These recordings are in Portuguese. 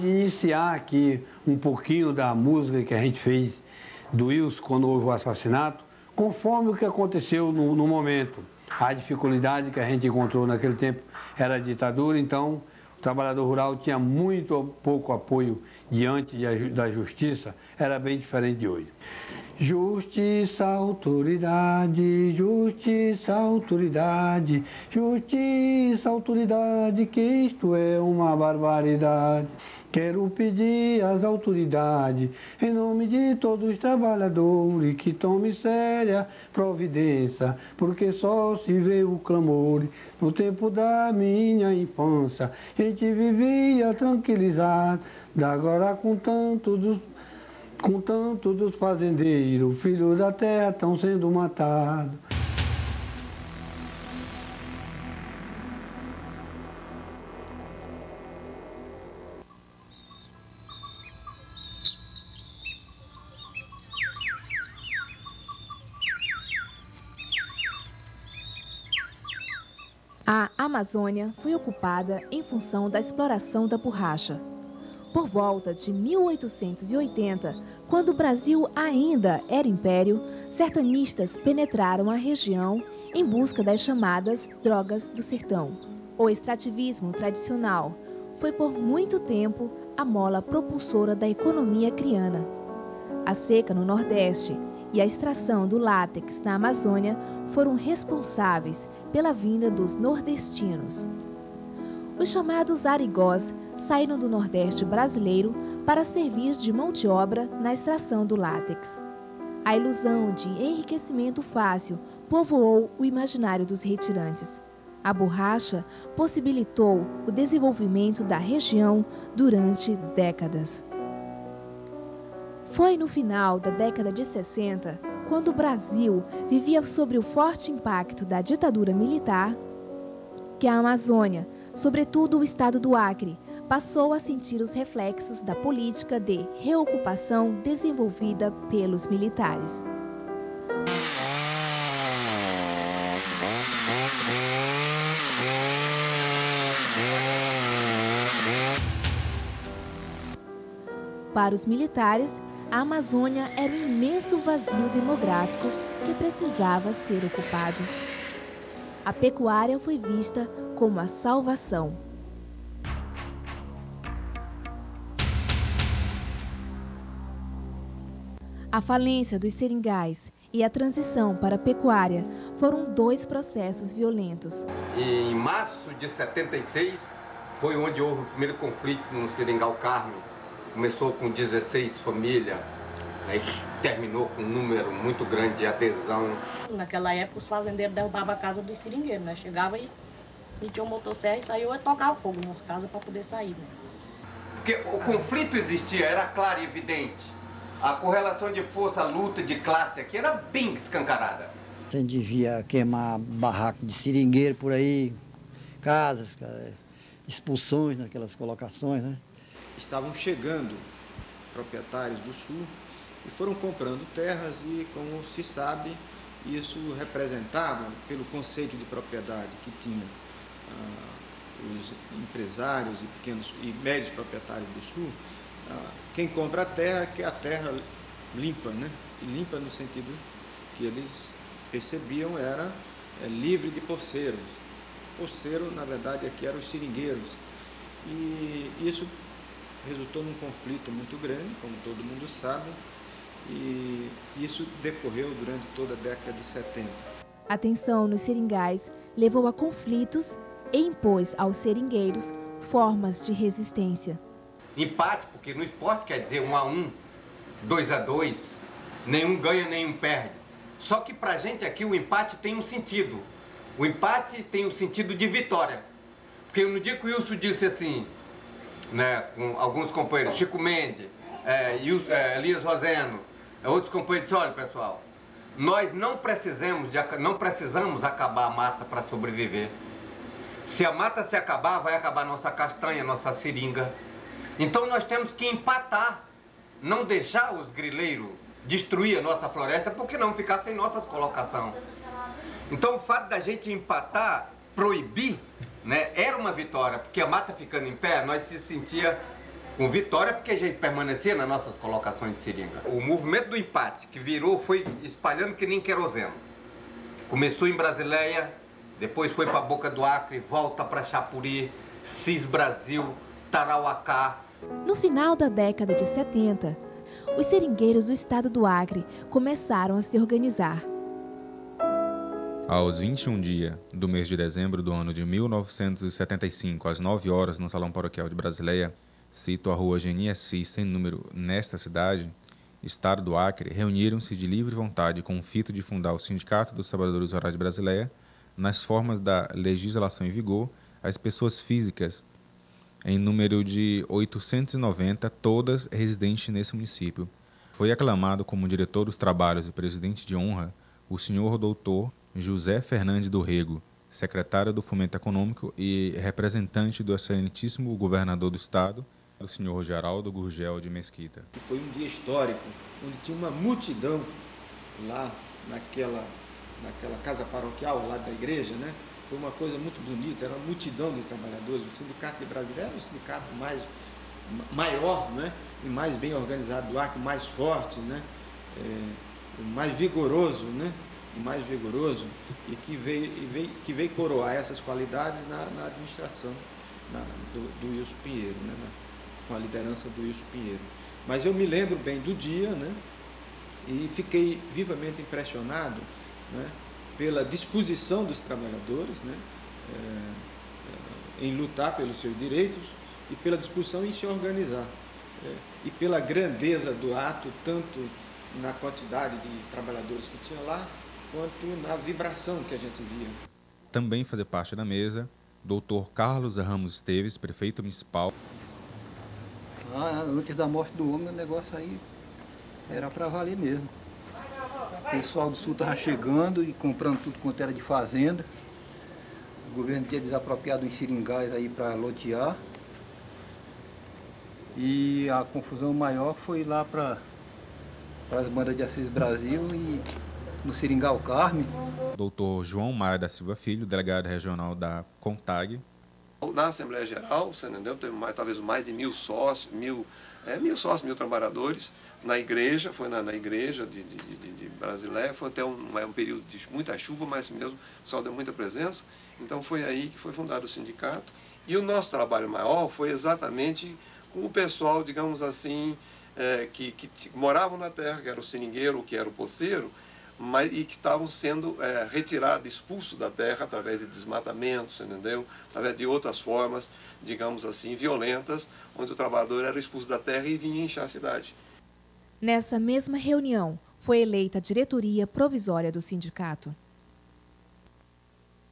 Iniciar aqui um pouquinho da música que a gente fez do Wilson quando houve o assassinato, conforme o que aconteceu no momento. A dificuldade que a gente encontrou naquele tempo era a ditadura, então o trabalhador rural tinha muito pouco apoio diante da justiça, era bem diferente de hoje. Justiça, autoridade, justiça, autoridade, justiça, autoridade, que isto é uma barbaridade. Quero pedir às autoridades, em nome de todos os trabalhadores, que tome séria providência, porque só se vê o clamor. No tempo da minha infância, a gente vivia tranquilizado, agora com tanto dos fazendeiros, filhos da terra estão sendo matados. A Amazônia foi ocupada em função da exploração da borracha. Por volta de 1880, quando o Brasil ainda era império, sertanistas penetraram a região em busca das chamadas drogas do sertão. O extrativismo tradicional foi por muito tempo a mola propulsora da economia criana. A seca no Nordeste e a extração do látex na Amazônia foram responsáveis pela vinda dos nordestinos. Os chamados arigós saíram do Nordeste brasileiro para servir de mão de obra na extração do látex. A ilusão de enriquecimento fácil povoou o imaginário dos retirantes. A borracha possibilitou o desenvolvimento da região durante décadas. Foi no final da década de 60, quando o Brasil vivia sob o forte impacto da ditadura militar, que a Amazônia, sobretudo o estado do Acre, passou a sentir os reflexos da política de reocupação desenvolvida pelos militares. Para os militares, a Amazônia era um imenso vazio demográfico que precisava ser ocupado. A pecuária foi vista como a salvação. A falência dos seringais e a transição para a pecuária foram dois processos violentos. Em março de 76 foi onde houve o primeiro conflito no Seringal Carme. Começou com 16 famílias, aí terminou com um número muito grande de adesão. Naquela época os fazendeiros derrubavam a casa dos seringueiros, né? Chegava e tinha um motosserra e saiu e tocava fogo nas casas para poder sair, né? Porque o conflito existia, era claro e evidente. A correlação de força, a luta de classe aqui era bem escancarada. A gente devia queimar barraco de seringueiro por aí, casas, expulsões naquelas colocações, né? Estavam chegando proprietários do sul e foram comprando terras e, como se sabe, isso representava, pelo conceito de propriedade que tinha os empresários e pequenos e médios proprietários do sul, quem compra a terra quer a terra limpa, né? E limpa no sentido que eles percebiam era livre de poceiros. Poceiro, na verdade, aqui eram os seringueiros. E isso resultou num conflito muito grande, como todo mundo sabe, e isso decorreu durante toda a década de 70. A tensão nos seringais levou a conflitos e impôs aos seringueiros formas de resistência. Empate, porque no esporte quer dizer 1-1, 2-2, nenhum ganha, nenhum perde. Só que pra gente aqui o empate tem um sentido. O empate tem o sentido de vitória. Porque no dia que o Wilson disse assim, né, com alguns companheiros, Chico Mendes, Elias Roseno, outros companheiros disseram, olha pessoal, nós não precisamos acabar a mata para sobreviver. Se a mata se acabar, vai acabar nossa castanha, nossa seringa. Então nós temos que empatar, não deixar os grileiros destruir a nossa floresta, porque não ficar sem nossas colocações. Então o fato da gente empatar, proibir, né, era uma vitória, porque a mata ficando em pé, nós se sentia Com vitória, porque a gente permanecia nas nossas colocações de seringa. O movimento do empate que virou foi espalhando que nem queroseno. Começou em Brasileia, depois foi para Boca do Acre, volta para Chapuri, Cis Brasil, Tarauacá. No final da década de 70, os seringueiros do estado do Acre começaram a se organizar. Aos 21 dias do mês de dezembro do ano de 1975, às 9 horas, no Salão Paroquial de Brasileia, cito a rua Geni Assis, sem número, nesta cidade, estado do Acre, reuniram-se de livre vontade com o fito de fundar o Sindicato dos Trabalhadores Rurais de Brasileia, nas formas da legislação em vigor, as pessoas físicas, em número de 890, todas residentes nesse município. Foi aclamado como diretor dos trabalhos e presidente de honra o senhor doutor José Fernandes do Rego, secretário do Fomento Econômico e representante do excelentíssimo governador do estado, o senhor Geraldo Gurgel de Mesquita. Foi um dia histórico, onde tinha uma multidão lá naquela casa paroquial, ao lado da igreja, né? Foi uma coisa muito bonita, era uma multidão de trabalhadores. O Sindicato de Brasileia era o sindicato maior, né? E mais bem organizado do Acre, mais forte, né? Mais vigoroso, né? Mais vigoroso e que veio coroar essas qualidades na administração do Wilson Pinheiro, né? Com a liderança do Wilson Pinheiro. Mas eu me lembro bem do dia, né? E fiquei vivamente impressionado, né? Pela disposição dos trabalhadores, né? Em lutar pelos seus direitos e pela disposição em se organizar. E pela grandeza do ato, tanto na quantidade de trabalhadores que tinha lá, quanto na vibração que a gente via. Também fazer parte da mesa, Dr. Carlos Ramos Esteves, prefeito municipal. Antes da morte do homem, o negócio aí era para valer mesmo. O pessoal do sul estava chegando e comprando tudo quanto era de fazenda. O governo tinha desapropriado os seringais aí para lotear. E a confusão maior foi lá para as bandas de Assis Brasil e no Seringal Carme. Dr. João Maia da Silva Filho, delegado regional da CONTAG. Na Assembleia Geral, você entendeu? Teve talvez mais de 1.000 sócios, 1.000 trabalhadores. Na igreja, foi na igreja de Brasileia, foi até um período de muita chuva, mas mesmo só deu muita presença. Então foi aí que foi fundado o sindicato. E o nosso trabalho maior foi exatamente com o pessoal, digamos assim, que moravam na terra, que era o seringueiro, que era o poceiro, e que estavam sendo retirados, expulsos da terra através de desmatamentos, entendeu? Através de outras formas, digamos assim, violentas, onde o trabalhador era expulso da terra e vinha inchar a cidade. Nessa mesma reunião, foi eleita a diretoria provisória do sindicato.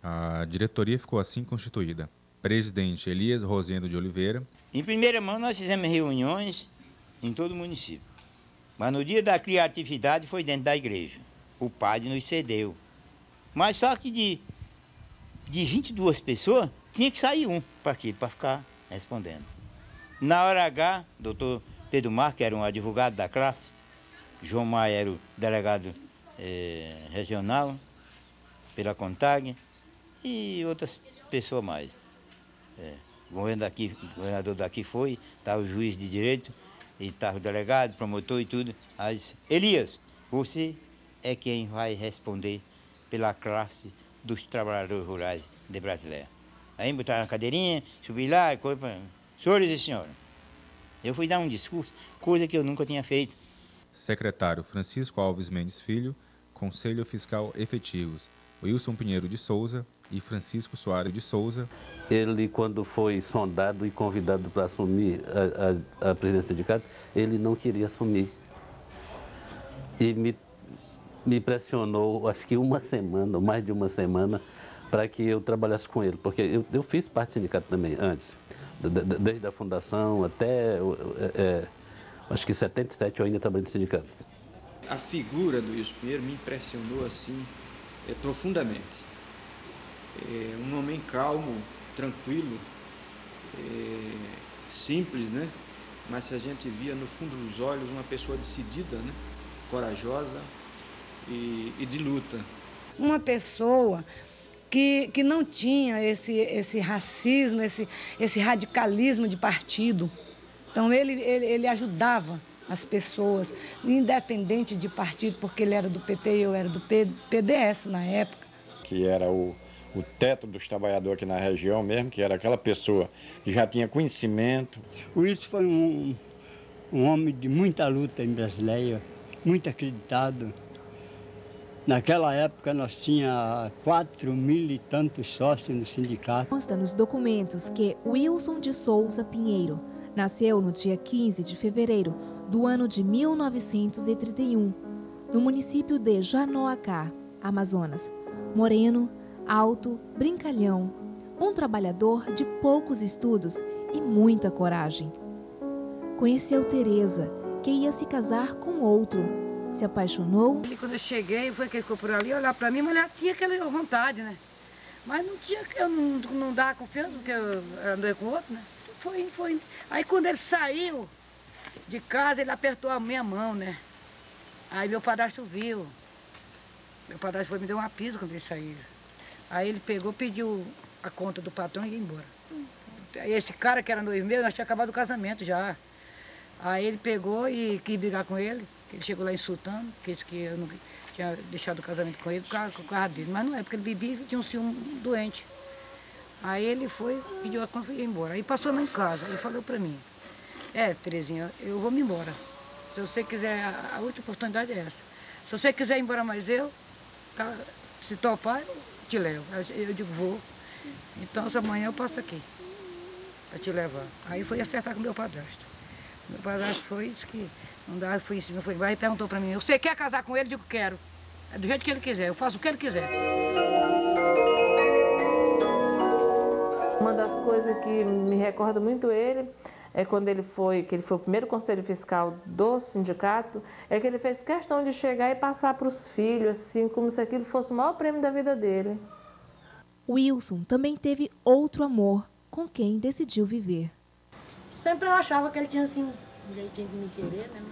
A diretoria ficou assim constituída. Presidente Elias Rosendo de Oliveira. Em primeira mão, nós fizemos reuniões em todo o município. Mas no dia da criatividade foi dentro da igreja. O padre nos cedeu. Mas só que de 22 pessoas, tinha que sair um para ficar respondendo. Na hora H, doutor Pedro Marques, que era um advogado da classe, João Maia era o delegado regional pela CONTAG e outras pessoas mais. O governador daqui foi, estava o juiz de direito, e estava o delegado, promotor e tudo. Mas, Elias, você é quem vai responder pela classe dos trabalhadores rurais de Brasileia. Aí botaram na cadeirinha, subi lá e coisa para... Senhores e senhoras, eu fui dar um discurso, coisa que eu nunca tinha feito. Secretário Francisco Alves Mendes Filho, Conselho Fiscal Efetivos, Wilson Pinheiro de Souza e Francisco Soares de Souza. Ele, quando foi sondado e convidado para assumir a presidência do sindicato, ele não queria assumir. E me pressionou, acho que uma semana, mais de uma semana, para que eu trabalhasse com ele. Porque eu fiz parte do sindicato também, antes. Desde a fundação até, acho que em 77 eu ainda trabalhei no sindicato. A figura do Wilson Pinheiro me impressionou assim, profundamente. Um homem calmo, tranquilo, simples, né? Mas se a gente via no fundo dos olhos uma pessoa decidida, né? Corajosa e de luta. Uma pessoa que não tinha esse racismo, esse radicalismo de partido, Então ele ajudava as pessoas, independente de partido, porque ele era do PT e eu era do PDS na época. Que era o teto dos trabalhadores aqui na região mesmo, que era aquela pessoa que já tinha conhecimento. O Wilson foi um homem de muita luta em Brasileia, muito acreditado. Naquela época nós tínhamos 4.000 e tantos sócios no sindicato. Consta nos documentos que Wilson de Souza Pinheiro nasceu no dia 15 de fevereiro do ano de 1931, no município de Janoacá, Amazonas. Moreno, alto, brincalhão, um trabalhador de poucos estudos e muita coragem. Conheceu Teresa, que ia se casar com outro. Se apaixonou. E quando eu cheguei, foi que ele ficou por ali olhar para mim, mas ela tinha aquela vontade, né? Mas não tinha, eu não dava confiança, porque eu andei com outro, né? Foi. Aí quando ele saiu de casa, ele apertou a minha mão, né? Aí meu padrasto viu. Meu padrasto foi me deu uma pisa quando ele saiu. Aí ele pegou, pediu a conta do patrão e ia embora. Aí esse cara que era noivo meu, nós tínhamos acabado o casamento já. Aí ele pegou e quis brigar com ele. Ele chegou lá insultando, que disse que eu não tinha deixado o casamento com ele por causa dele. Mas não é, porque ele bebia e tinha um ciúme doente. Aí ele foi, pediu a conta e ia embora. Aí passou lá em casa, ele falou pra mim, Terezinha, eu vou me embora. Se você quiser, a última oportunidade é essa. Se você quiser ir embora mais eu, se topar, eu te levo. Eu digo, vou. Então, amanhã eu passo aqui, pra te levar. Aí foi acertar com meu padrasto. Meu padrasto foi, disse que não dava, fui em cima, foi embaixo e perguntou pra mim, você quer casar com ele? Eu digo, quero. É do jeito que ele quiser, eu faço o que ele quiser. Uma das coisas que me recorda muito ele é quando ele foi o primeiro conselho fiscal do sindicato, é que ele fez questão de chegar e passar para os filhos, assim, como se aquilo fosse o maior prêmio da vida dele. Wilson também teve outro amor com quem decidiu viver. Sempre eu achava que ele tinha assim, um jeitinho de me querer, né?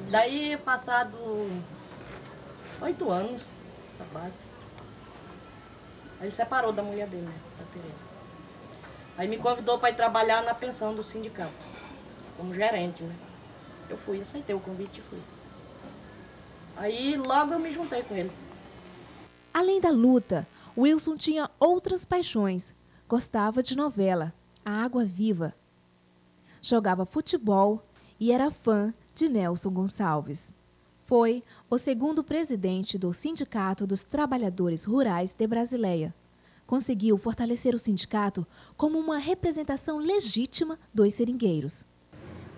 Daí, passado 8 anos, essa base, aí ele separou da mulher dele, né? Da Teresa. Aí me convidou para ir trabalhar na pensão do sindicato, como gerente, né? Eu fui, aceitei o convite e fui. Aí logo eu me juntei com ele. Além da luta, Wilson tinha outras paixões. Gostava de novela, A Água Viva. Jogava futebol e era fã de Nelson Gonçalves. Foi o segundo presidente do Sindicato dos Trabalhadores Rurais de Brasileia. Conseguiu fortalecer o sindicato como uma representação legítima dos seringueiros.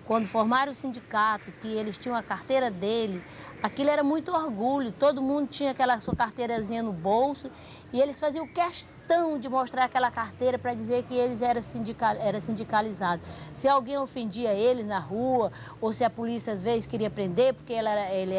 Quando formaram o sindicato, que eles tinham a carteira dele, aquilo era muito orgulho, todo mundo tinha aquela sua carteirazinha no bolso e eles faziam questão de mostrar aquela carteira para dizer que eles eram sindicalizados. Se alguém ofendia ele na rua, ou se a polícia às vezes queria prender, porque ele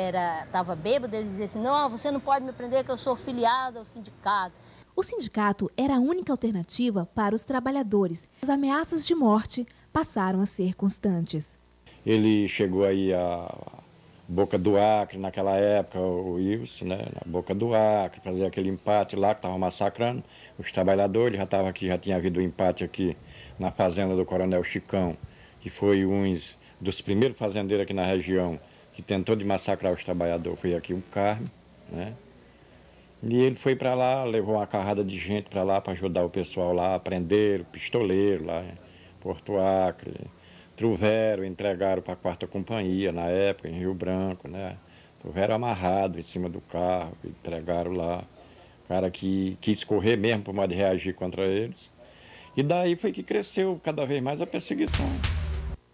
estava bêbado, ele dizia assim, não, você não pode me prender que eu sou filiado ao sindicato. O sindicato era a única alternativa para os trabalhadores. As ameaças de morte passaram a ser constantes. Ele chegou aí a Boca do Acre, naquela época, o Wilson, né? Na Boca do Acre, fazer aquele empate lá que estava massacrando os trabalhadores. Já estava aqui, já tinha havido um empate aqui na fazenda do Coronel Chicão, que foi um dos primeiros fazendeiros aqui na região que tentou de massacrar os trabalhadores. Foi aqui o Carme, né? E ele foi para lá, levou uma carrada de gente para lá para ajudar o pessoal lá, prender o pistoleiro lá em Porto Acre, Truvero, entregaram para a 4ª Companhia na época, em Rio Branco, né? Truvero amarrado em cima do carro, entregaram lá. O cara que quis correr mesmo por modo de reagir contra eles. E daí foi que cresceu cada vez mais a perseguição.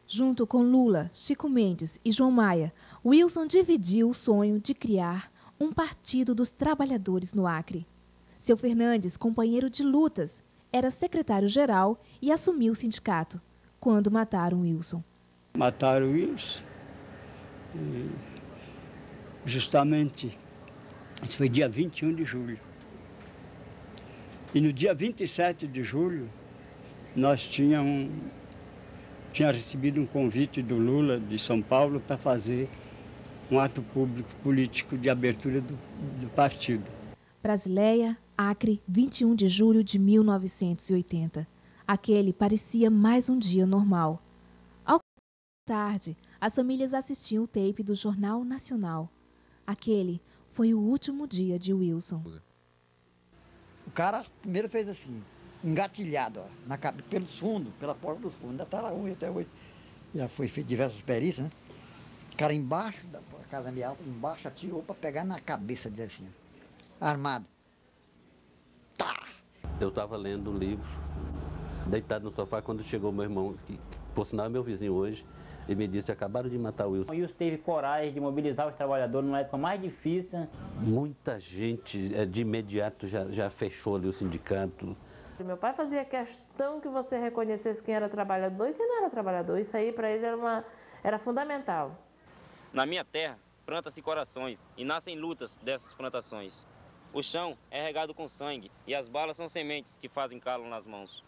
Junto com Lula, Chico Mendes e João Maia, Wilson dividiu o sonho de criar um partido dos trabalhadores no Acre. Seu Fernandes, companheiro de lutas, era secretário-geral e assumiu o sindicato, quando mataram Wilson. Mataram Wilson, justamente, isso foi dia 21 de julho. E no dia 27 de julho, nós tínhamos recebido um convite do Lula, de São Paulo, para fazer um ato público político de abertura do partido. Brasileia, Acre, 21 de julho de 1980. Aquele parecia mais um dia normal. Tarde, as famílias assistiam o tape do Jornal Nacional. Aquele foi o último dia de Wilson. O cara primeiro fez assim, engatilhado, ó, pelo fundo, pela porta do fundo. Ainda está lá hoje, até hoje. Já foi feito diversas perícias, né? O cara embaixo, da casa meio alta, embaixo atirou para pegar na cabeça dele assim, ó, armado. Tá! Eu estava lendo um livro, deitado no sofá, quando chegou meu irmão, que por sinal é meu vizinho hoje, e me disse: acabaram de matar o Wilson. O Wilson teve coragem de mobilizar os trabalhadores numa época mais difícil. Muita gente de imediato já fechou ali o sindicato. Meu pai fazia questão que você reconhecesse quem era trabalhador e quem não era trabalhador. Isso aí para ele era fundamental. Na minha terra, planta-se corações e nascem lutas dessas plantações. O chão é regado com sangue e as balas são sementes que fazem calo nas mãos.